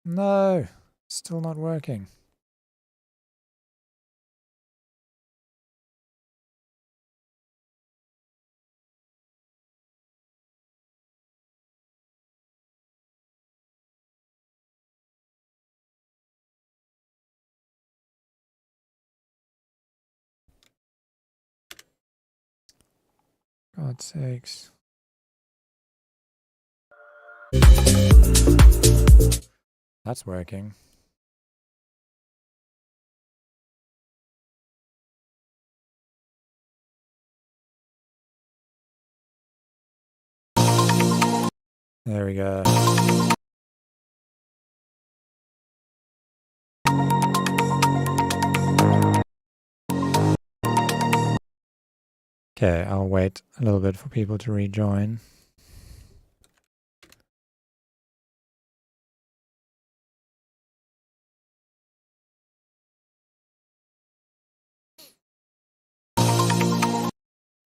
No, still not working. God's sakes. That's working. There we go. Okay, I'll wait a little bit for people to rejoin.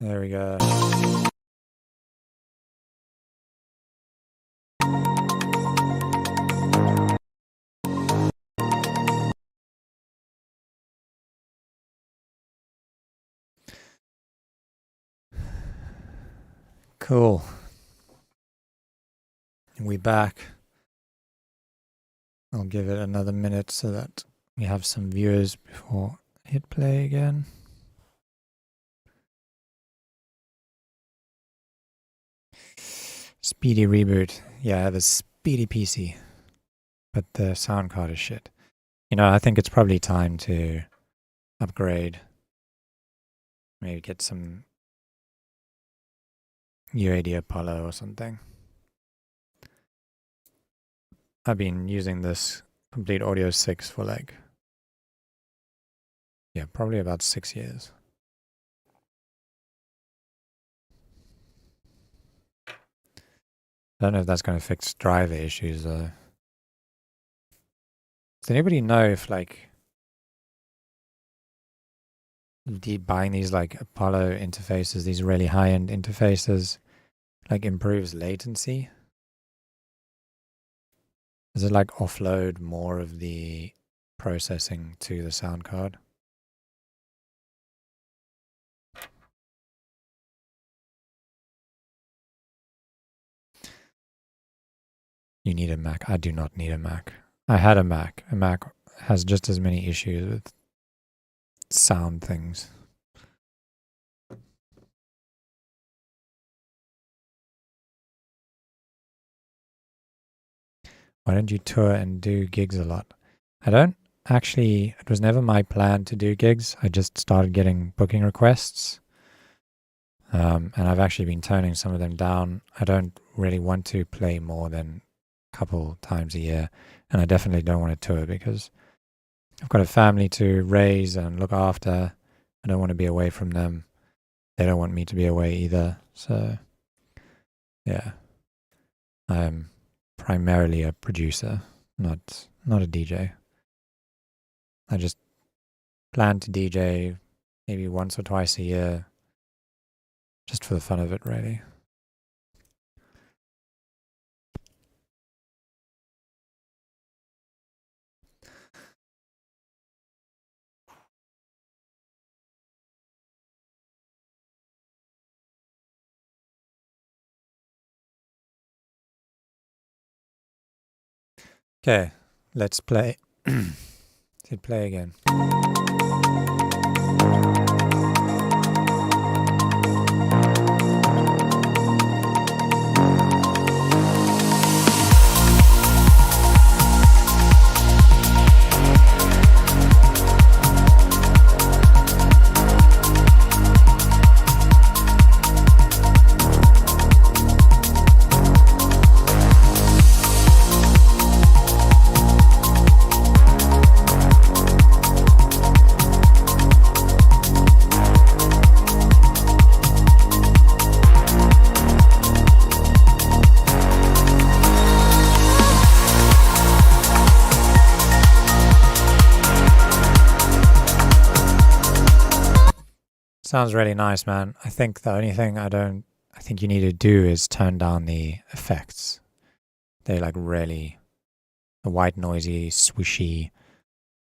There we go. Cool. We back. I'll give it another minute so that we have some viewers before I hit play again. Speedy reboot. Yeah, I have a speedy PC, but the sound card is shit. You know, I think it's probably time to upgrade. Maybe get some UAD Apollo or something. I've been using this Complete Audio 6 for like, yeah, probably about 6 years. I don't know if that's going to fix driver issues though. Does anybody know if like buying these like Apollo interfaces, these really high-end interfaces, like improves latency? Does it like offload more of the processing to the sound card? You need a Mac. I do not need a Mac. I had a Mac. A Mac has just as many issues with sound things. Why don't you tour and do gigs a lot? I don't actually, it was never my plan to do gigs. I just started getting booking requests. And I've actually been toning some of them down. I don't really want to play more than a couple times a year. And I definitely don't want to tour because I've got a family to raise and look after. I don't want to be away from them. They don't want me to be away either. So, yeah, I'm primarily a producer, not a DJ. I just plan to DJ maybe once or twice a year, just for the fun of it, really. Okay, let's play. Hit play again. Sounds really nice, man. I think the only thing I think you need to do is turn down the effects. They like really the white noisy, swishy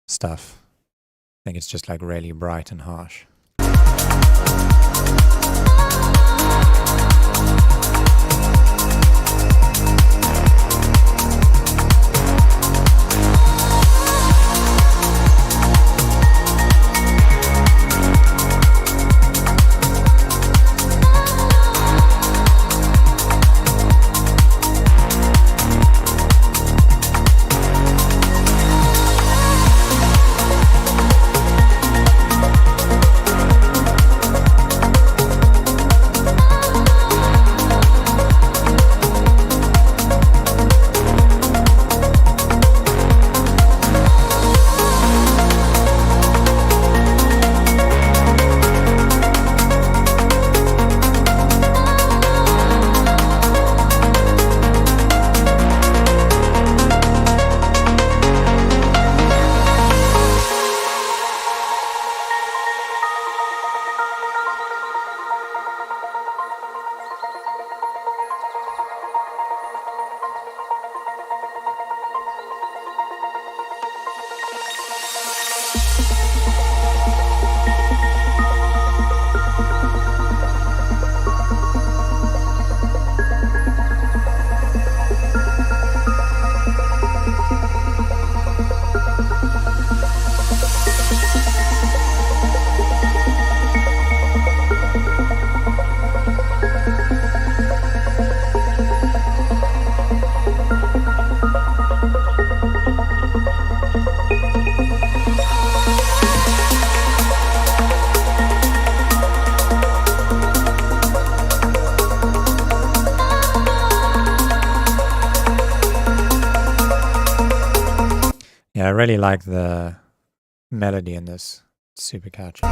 stuff. I think it's just like really bright and harsh. Yeah, I really like the melody in this. It's super catchy.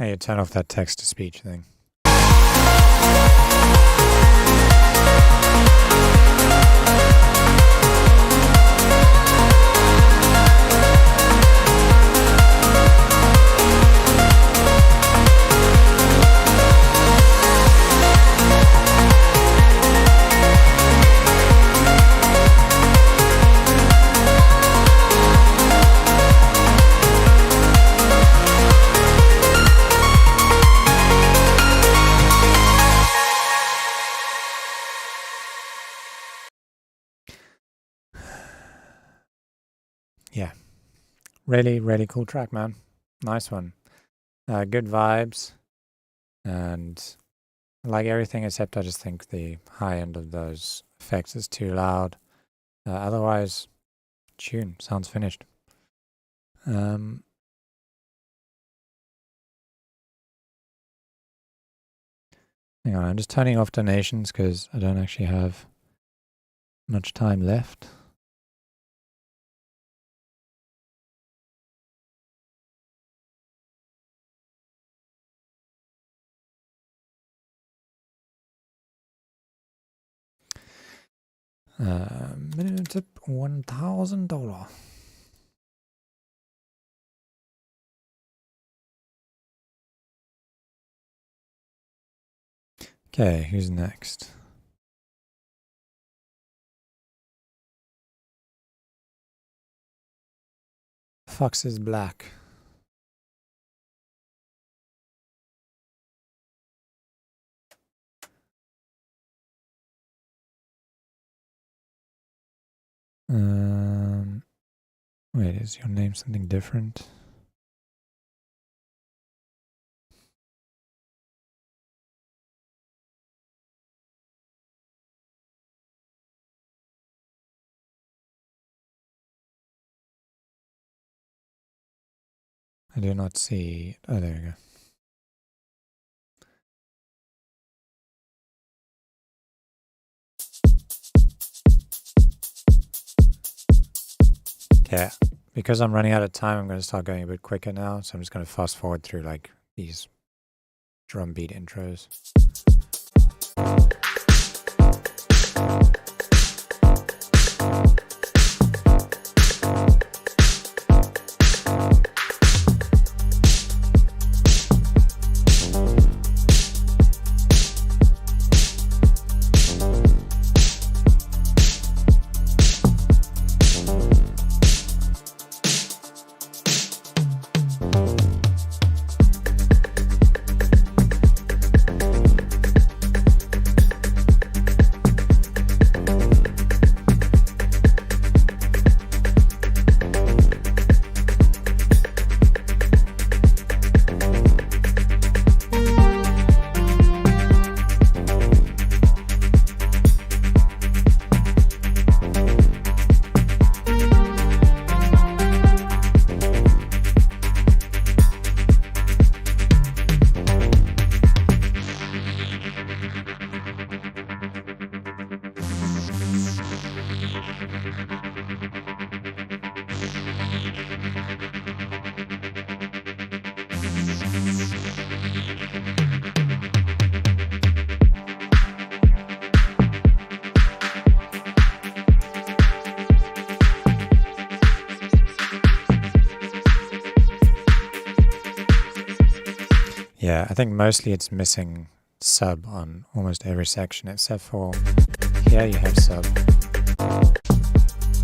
Hey, turn off that text-to-speech thing. Yeah, really, really cool track, man. Nice one. Good vibes, and I like everything except I just think the high end of those effects is too loud. Otherwise, tune sounds finished. Hang on, I'm just turning off donations because I don't actually have much time left. Minimum tip $1,000. Okay, who's next? Fox is black. Wait, is your name something different? I do not see. Oh, there you go. Okay, because I'm running out of time, I'm going to start going a bit quicker now. So I'm just going to fast forward through like these drum beat intros. Yeah, I think mostly it's missing sub on almost every section except for here you have sub.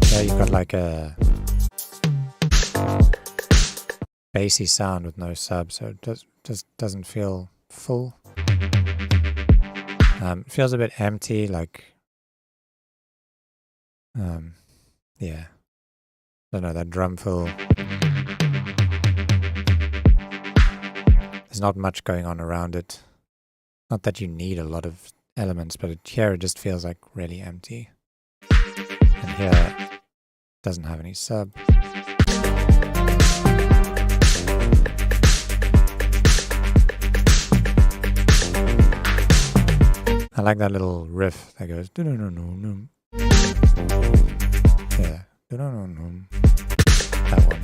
Here you've got like a bassy sound with no sub, so it just doesn't feel full. It feels a bit empty, like yeah. I don't know, that drum fill. There's not much going on around it. Not that you need a lot of elements, but here it just feels like really empty. And here it doesn't have any sub. I like that little riff that goes do-do-do-do-do. Yeah, do-do-do-do. That one.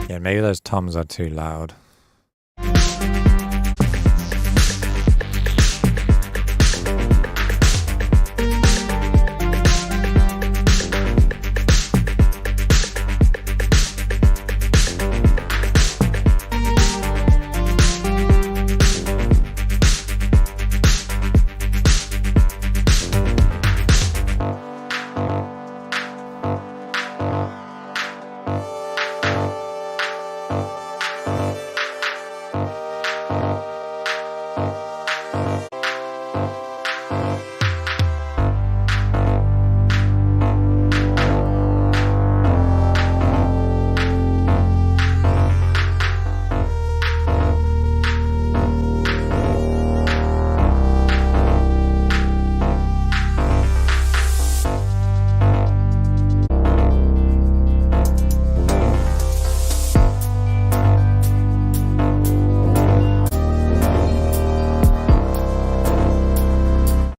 Yeah, maybe those toms are too loud.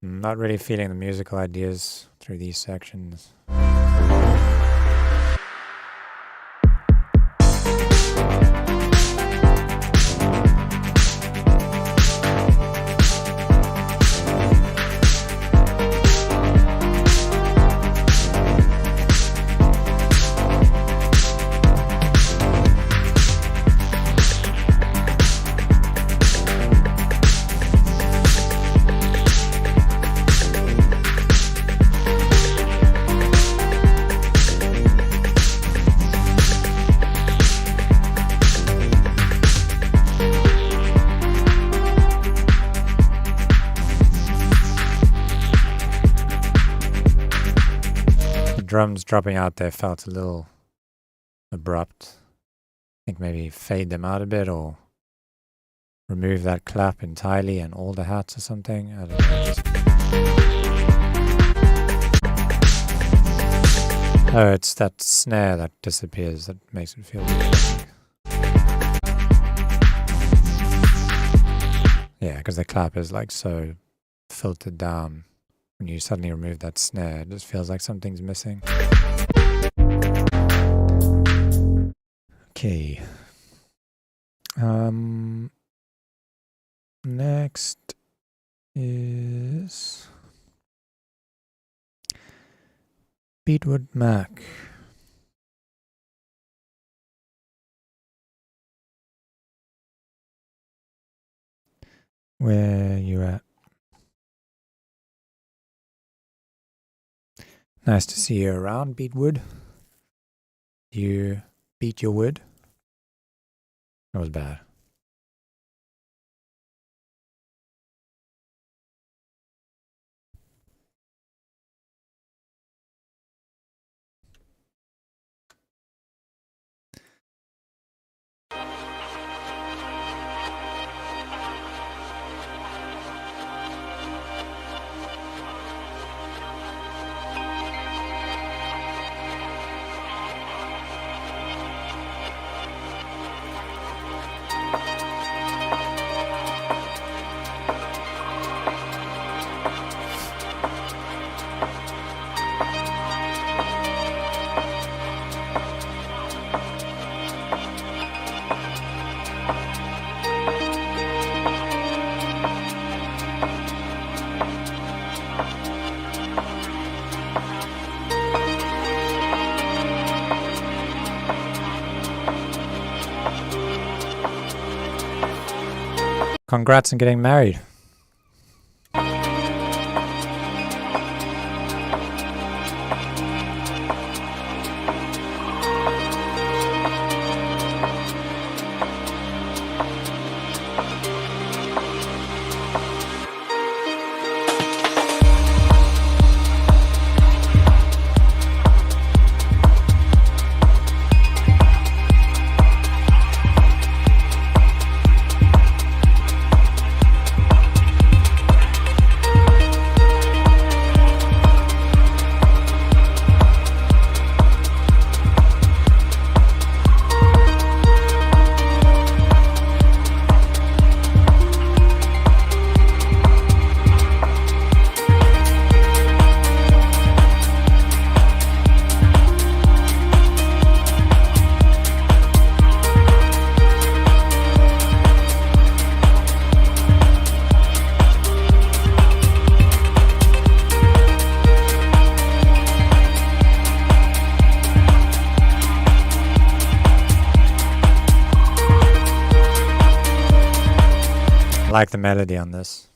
Not really feeling the musical ideas through these sections. drums dropping out there felt a little abrupt. I think maybe fade them out a bit or remove that clap entirely and all the hats or something. I don't know. Oh, it's that snare that disappears that makes it feel weird. Yeah, because the clap is like so filtered down. When you suddenly remove that snare, it just feels like something's missing. Okay. Next is Beatwood Mac. Where you at? Nice to see you around, Beatwood. You beat your wood? That was bad. Congrats on getting married. I like the melody on this.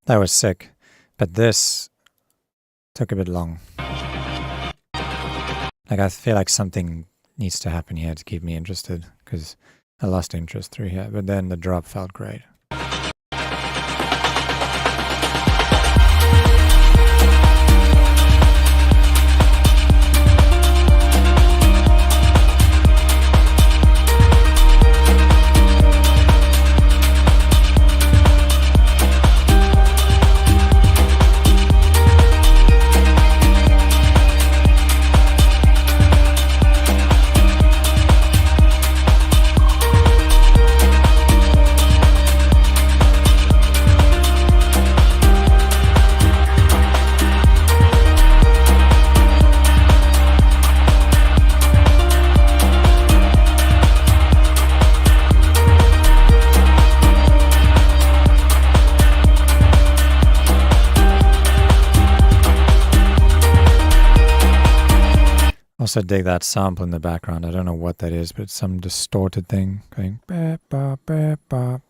That was sick, but this took a bit long. Like, I feel like something needs to happen here to keep me interested, because I lost interest through here, but then the drop felt great. Also dig that sample in the background. I don't know what that is, but it's some distorted thing going bap, bap, bap, bap.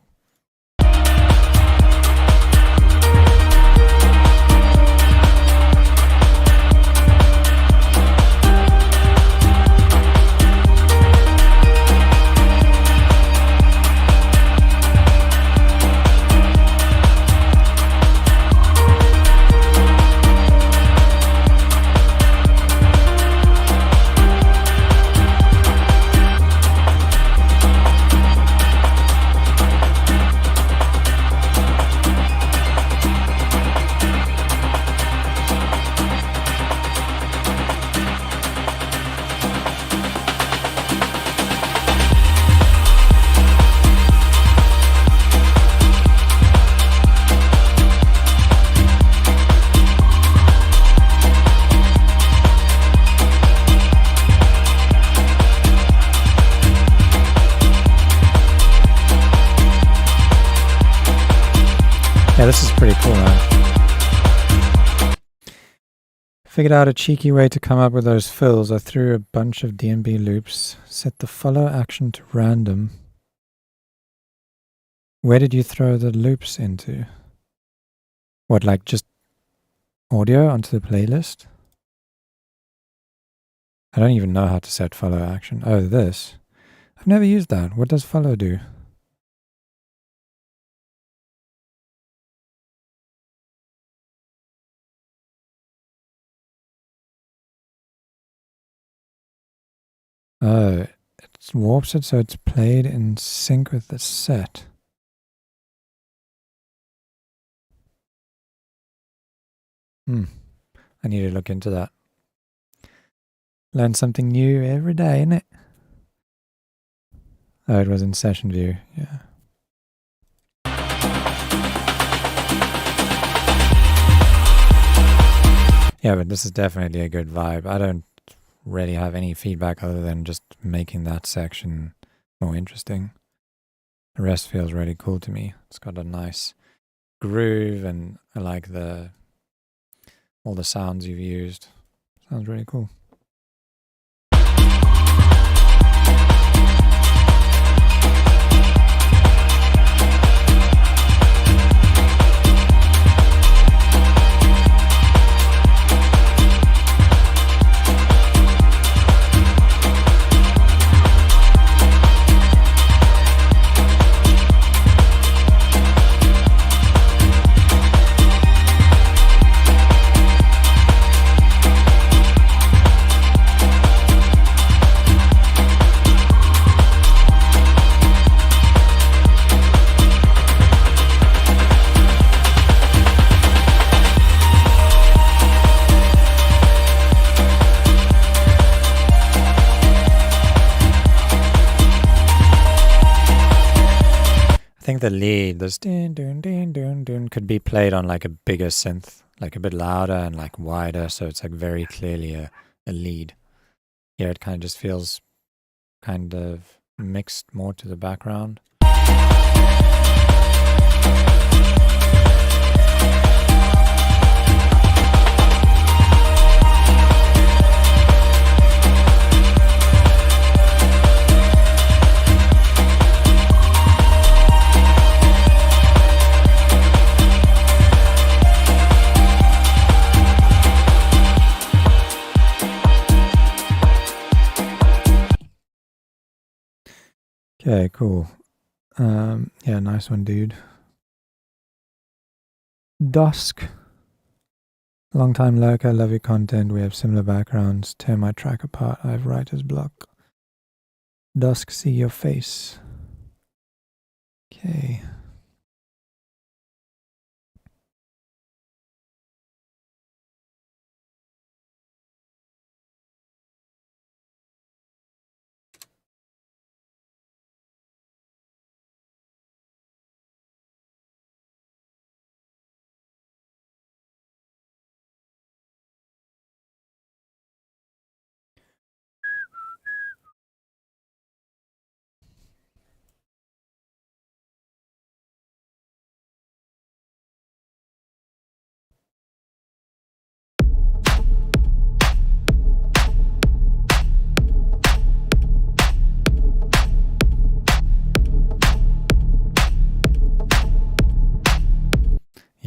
Yeah, this is pretty cool, man. Figured out a cheeky way to come up with those fills. I threw a bunch of DMB loops, set the follow action to random. Where did you throw the loops into? What, like just audio onto the playlist? I don't even know how to set follow action. Oh, this. I've never used that. What does follow do? Oh, it warps it so it's played in sync with the set. I need to look into that. Learn something new every day, innit? Oh, it was in session view, yeah. Yeah, but this is definitely a good vibe. I don't really have any feedback other than just making that section more interesting. The rest feels really cool to me. It's got a nice groove, and I like all the sounds you've used. Sounds really cool. I think the lead, this dun dun dun dun dun, could be played on like a bigger synth, like a bit louder and like wider, so it's like very clearly a lead. Here it kind of just feels kind of mixed more to the background. Okay, cool. Yeah, nice one, dude. Dusk. Long time lurker, love your content. We have similar backgrounds. Tear my track apart. I have writer's block. Dusk, see your face. Okay.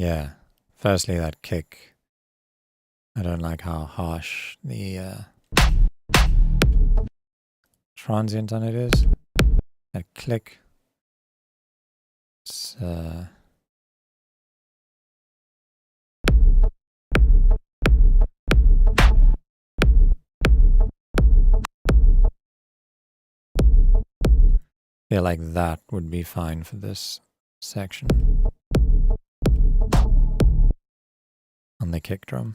Yeah. Firstly, that kick. I don't like how harsh the transient on it is. That click. It's feel like that would be fine for this section on the kick drum.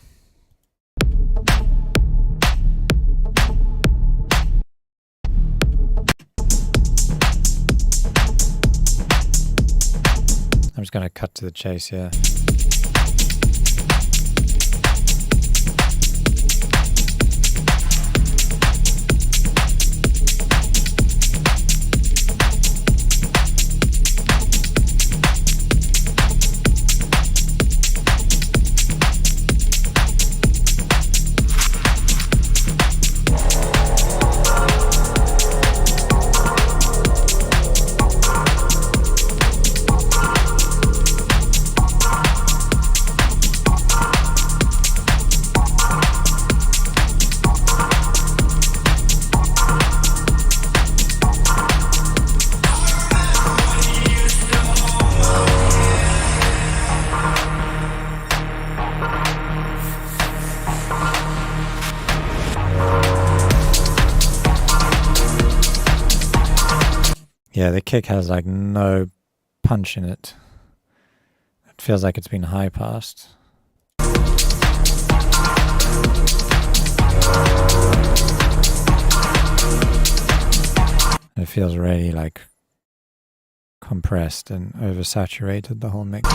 I'm just going to cut to the chase here. Yeah, the kick has like no punch in it. It feels like it's been high passed. It feels really like compressed and oversaturated, the whole mix.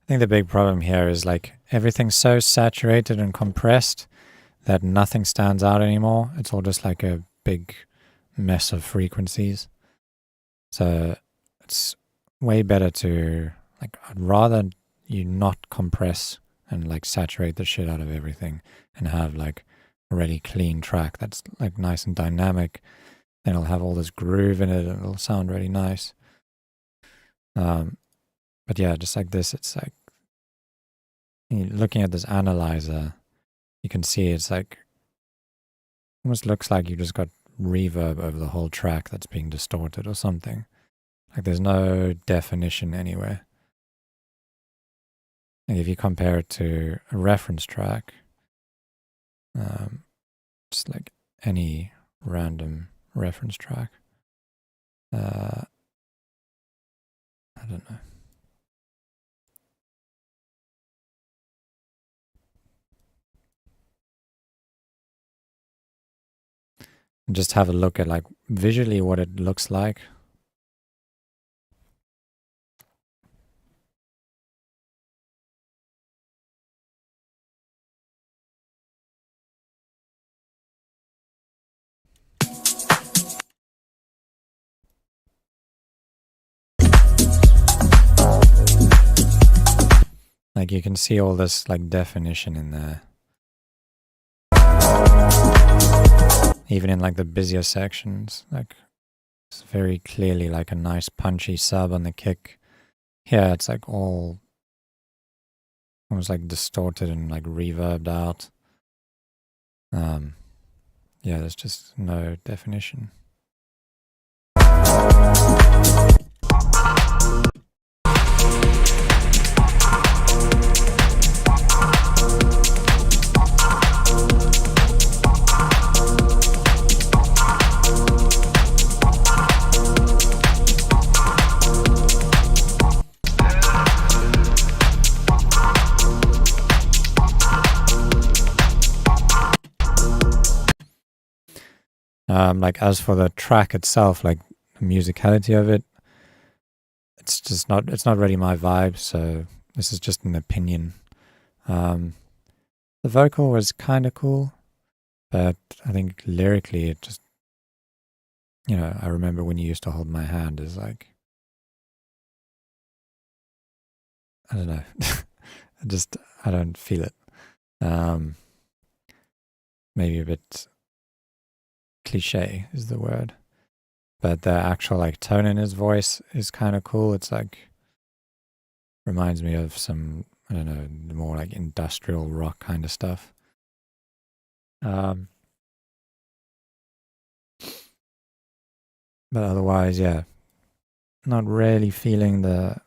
I think the big problem here is like everything's so saturated and compressed that nothing stands out anymore. It's all just like a big mess of frequencies. So it's way better to, like, I'd rather you not compress and like saturate the shit out of everything and have like a really clean track that's like nice and dynamic. Then it'll have all this groove in it and it'll sound really nice. But yeah, just like this, it's like, looking at this analyzer, you can see it's like, almost looks like you just got reverb over the whole track that's being distorted or something. Like there's no definition anywhere. Like if you compare it to a reference track, just like any random reference track, I don't know. and just have a look at like visually what it looks like. Like you can see all this like definition in there. Even in like the busier sections, like it's very clearly like a nice punchy sub on the kick. Here it's like all almost like distorted and like reverbed out. Yeah, there's just no definition. Like as for the track itself, like the musicality of it, it's not really my vibe, so this is just an opinion. The vocal was kind of cool, but I think lyrically it just, I remember when you used to hold my hand is like, I don't know, I don't feel it. Maybe a bit cliche is the word, but the actual like tone in his voice is kind of cool. It's like reminds me of some, I don't know, more like industrial rock kind of stuff. But otherwise, yeah, not really feeling the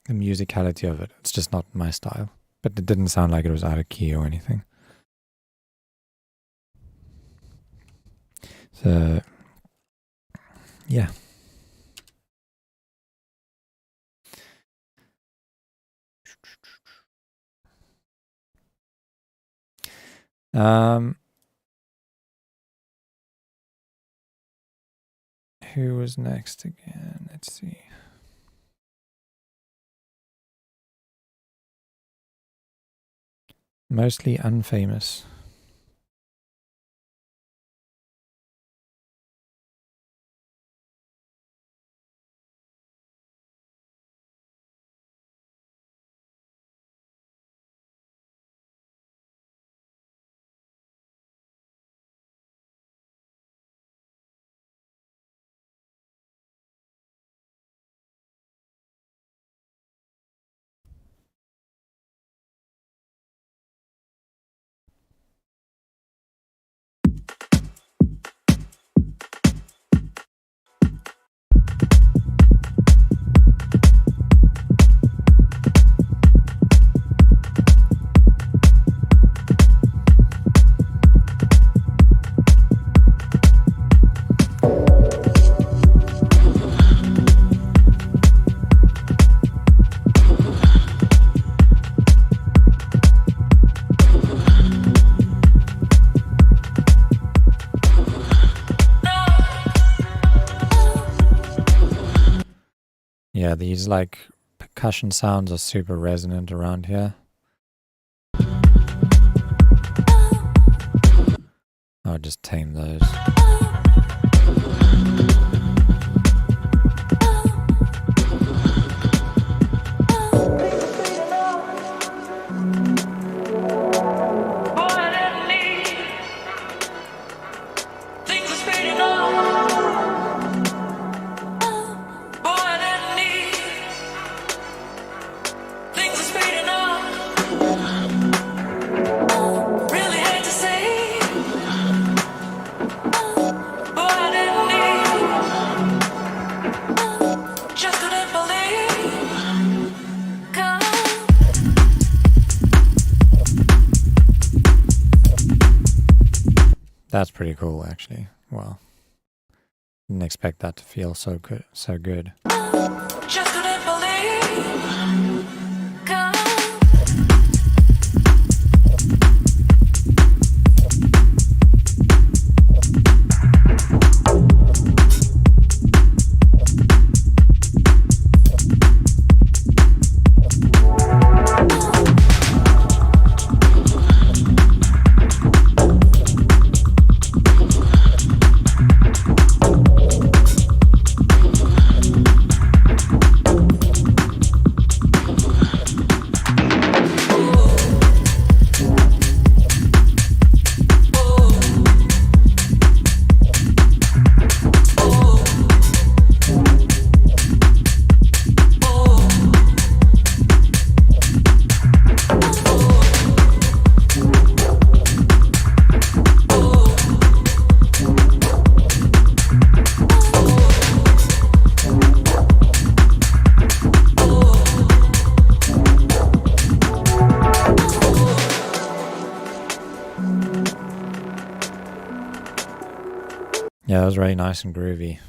musicality of it. It's just not my style, but it didn't sound like it was out of key or anything. So, yeah. Who was next again? Let's see. Mostly unfamous. Yeah, these like percussion sounds are super resonant around here. I'll just tame those. That's pretty cool, actually. Wow. Didn't expect that to feel so good. So good. Just couldn't believe. Yeah, it was really nice and groovy.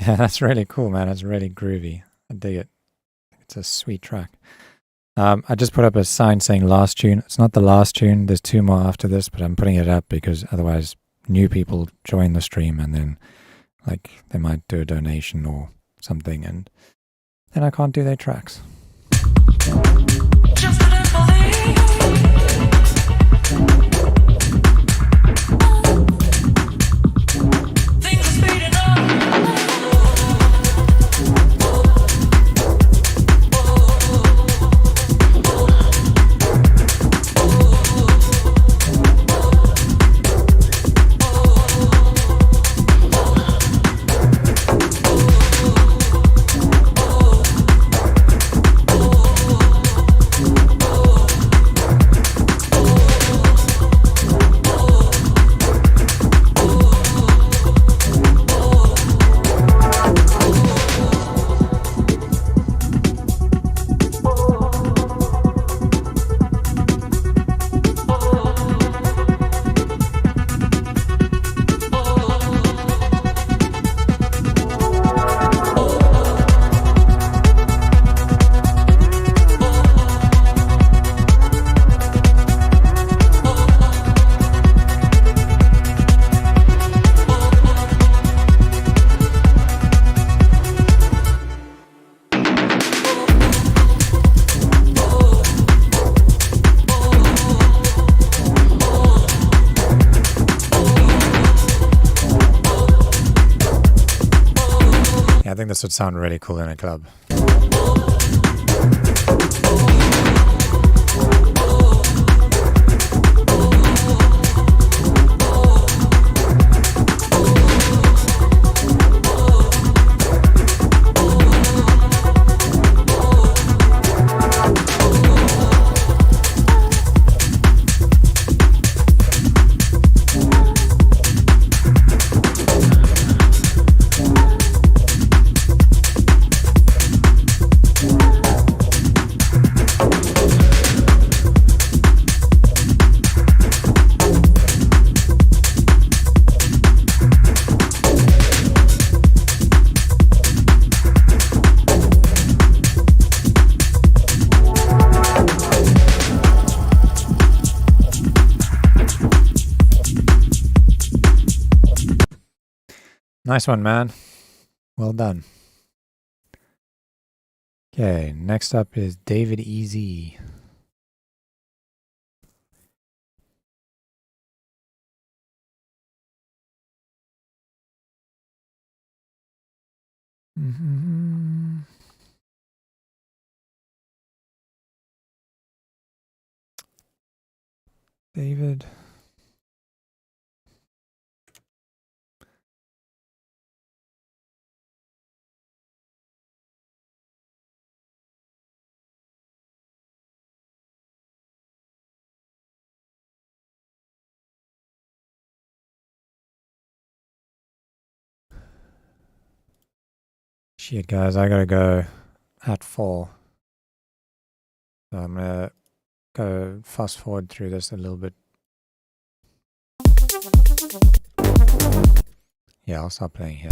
Yeah, that's really cool, man. It's really groovy. I dig it. It's a sweet track. I just put up a sign saying last tune. It's not the last tune. There's 2 more after this, but I'm putting it up because otherwise new people join the stream and then like they might do a donation or something and then I can't do their tracks. Just I think this would sound really cool in a club. Nice one, man. Well done. Okay, next up is David Easy. David. Shit, guys, I gotta go at 4. So I'm gonna go fast forward through this a little bit. Yeah, I'll start playing here.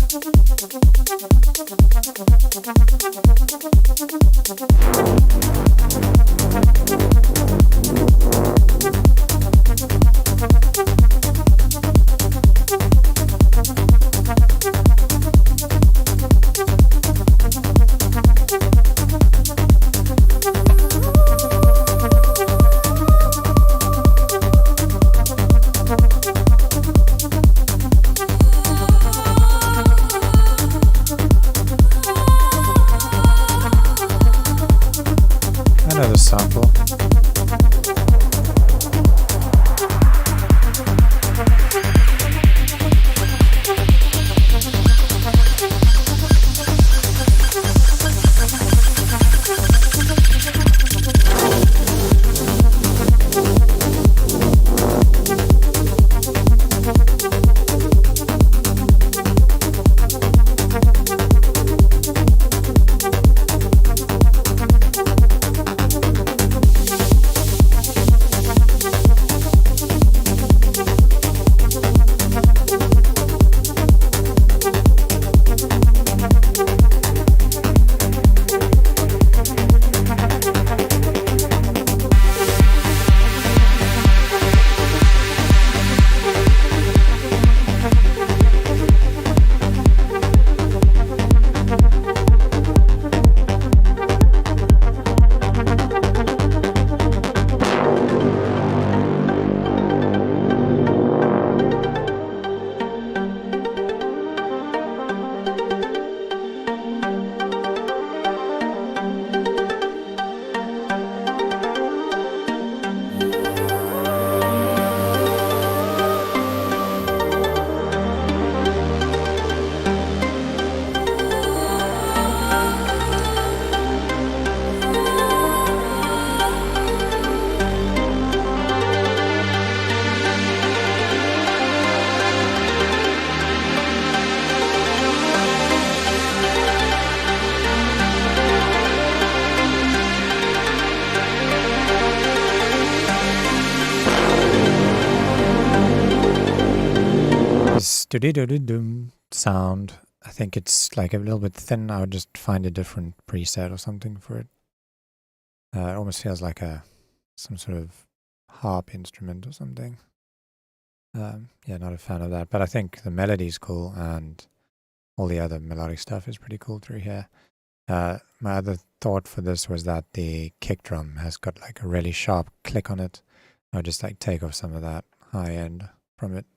do-do-do-do-doom sound. I think it's like a little bit thin. I would just find a different preset or something for it. It almost feels like some sort of harp instrument or something. Yeah, not a fan of that. But I think the melody's cool and all the other melodic stuff is pretty cool through here. My other thought for this was that the kick drum has got like a really sharp click on it. I'll just like take off some of that high end from it.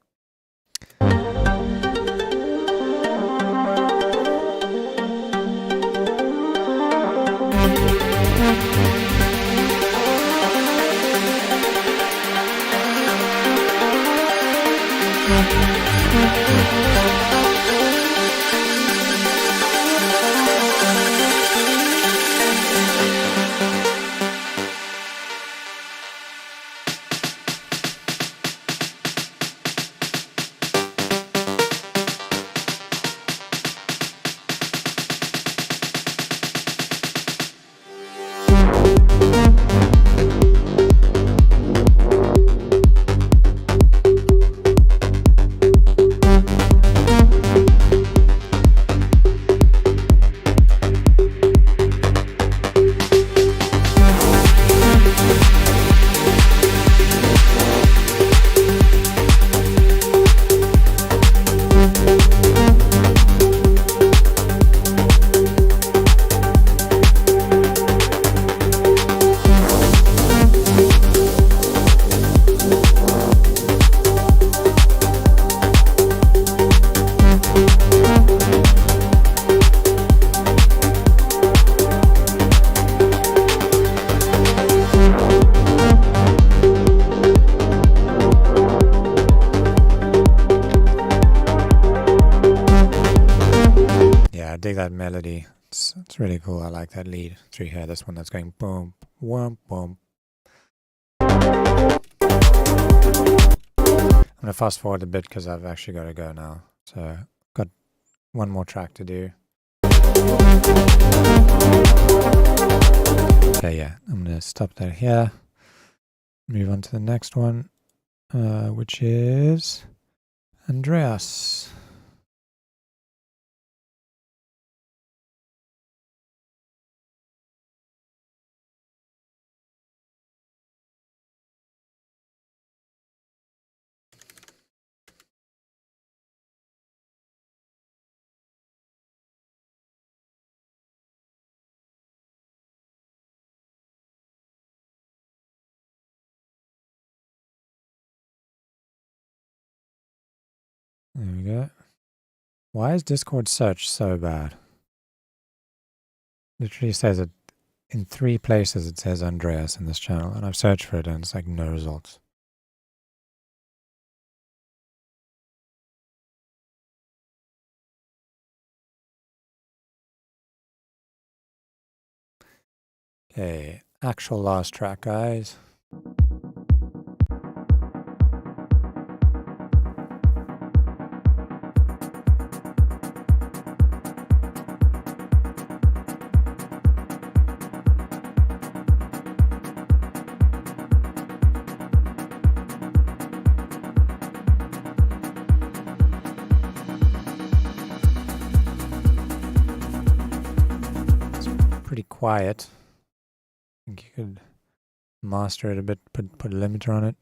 Dig that melody. It's really cool. I like that lead through here. This one that's going boom, boom, boom. I'm gonna fast forward a bit because I've actually got to go now. So I've got one more track to do. Okay, yeah, I'm gonna stop that here. Move on to the next one, which is Andreas. There we go. Why is Discord search so bad? Literally says it in 3 places. It says Andreas in this channel, and I've searched for it, and it's like no results. Okay, actual last track, guys. Pretty quiet. I think you could master it a bit, put a limiter on it.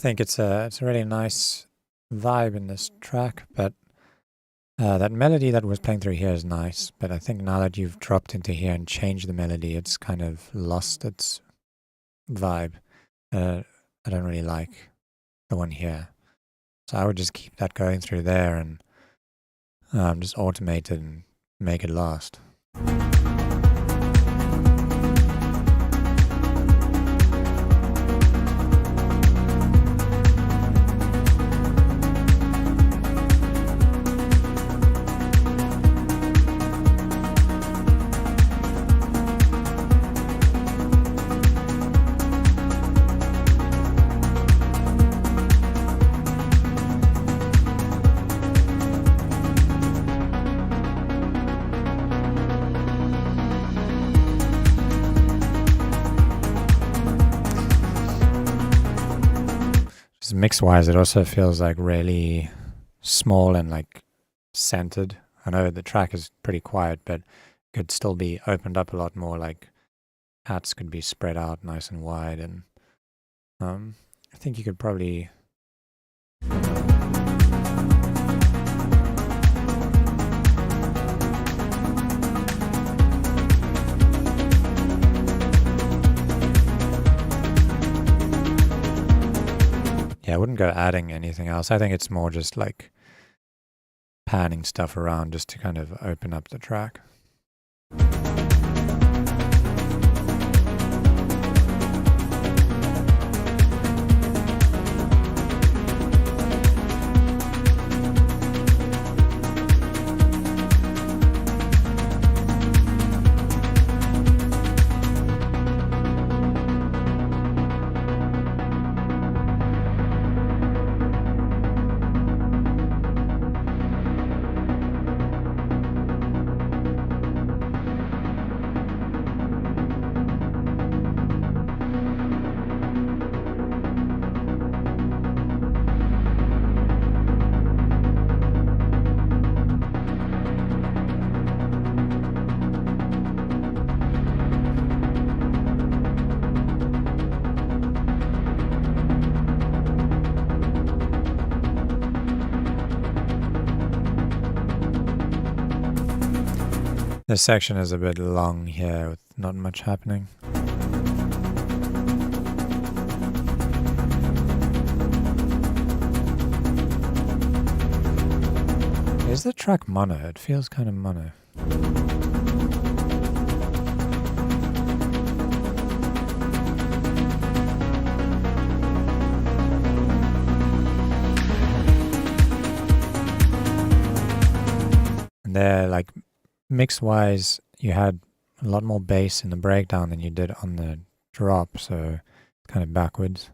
think it's a really nice vibe in this track, but that melody that was playing through here is nice, but I think now that you've dropped into here and changed the melody, it's kind of lost its vibe. I don't really like the one here. So I would just keep that going through there and just automate it and make it last. Mix-wise, it also feels like really small and like centered. I know the track is pretty quiet, but it could still be opened up a lot more. Like hats could be spread out nice and wide, and I think you could probably. Yeah, I wouldn't go adding anything else. I think it's more just like panning stuff around just to kind of open up the track. This section is a bit long here with not much happening. Is the track mono? It feels kind of mono. And they're like, mix-wise, you had a lot more bass in the breakdown than you did on the drop, so it's kind of backwards.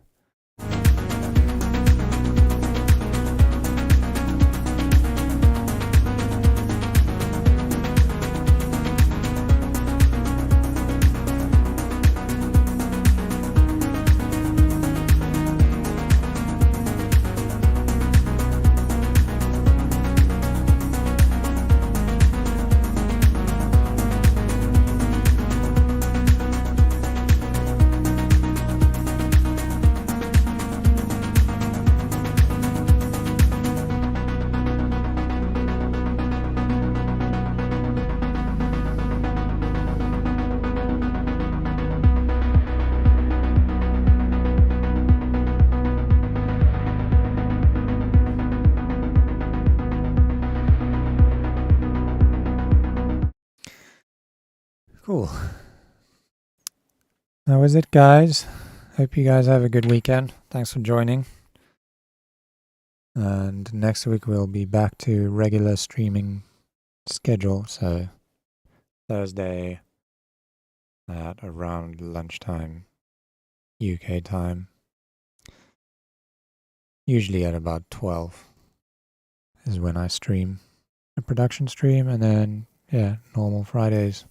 Cool. That was it, guys. Hope you guys have a good weekend. Thanks for joining. And next week we'll be back to regular streaming schedule. So Thursday at around lunchtime, UK time. Usually at about 12 is when I stream a production stream, and then, yeah, normal Fridays.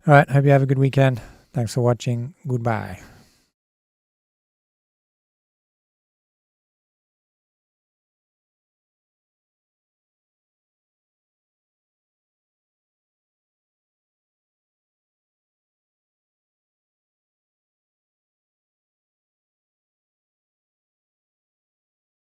All right, hope you have a good weekend. Thanks for watching. Goodbye.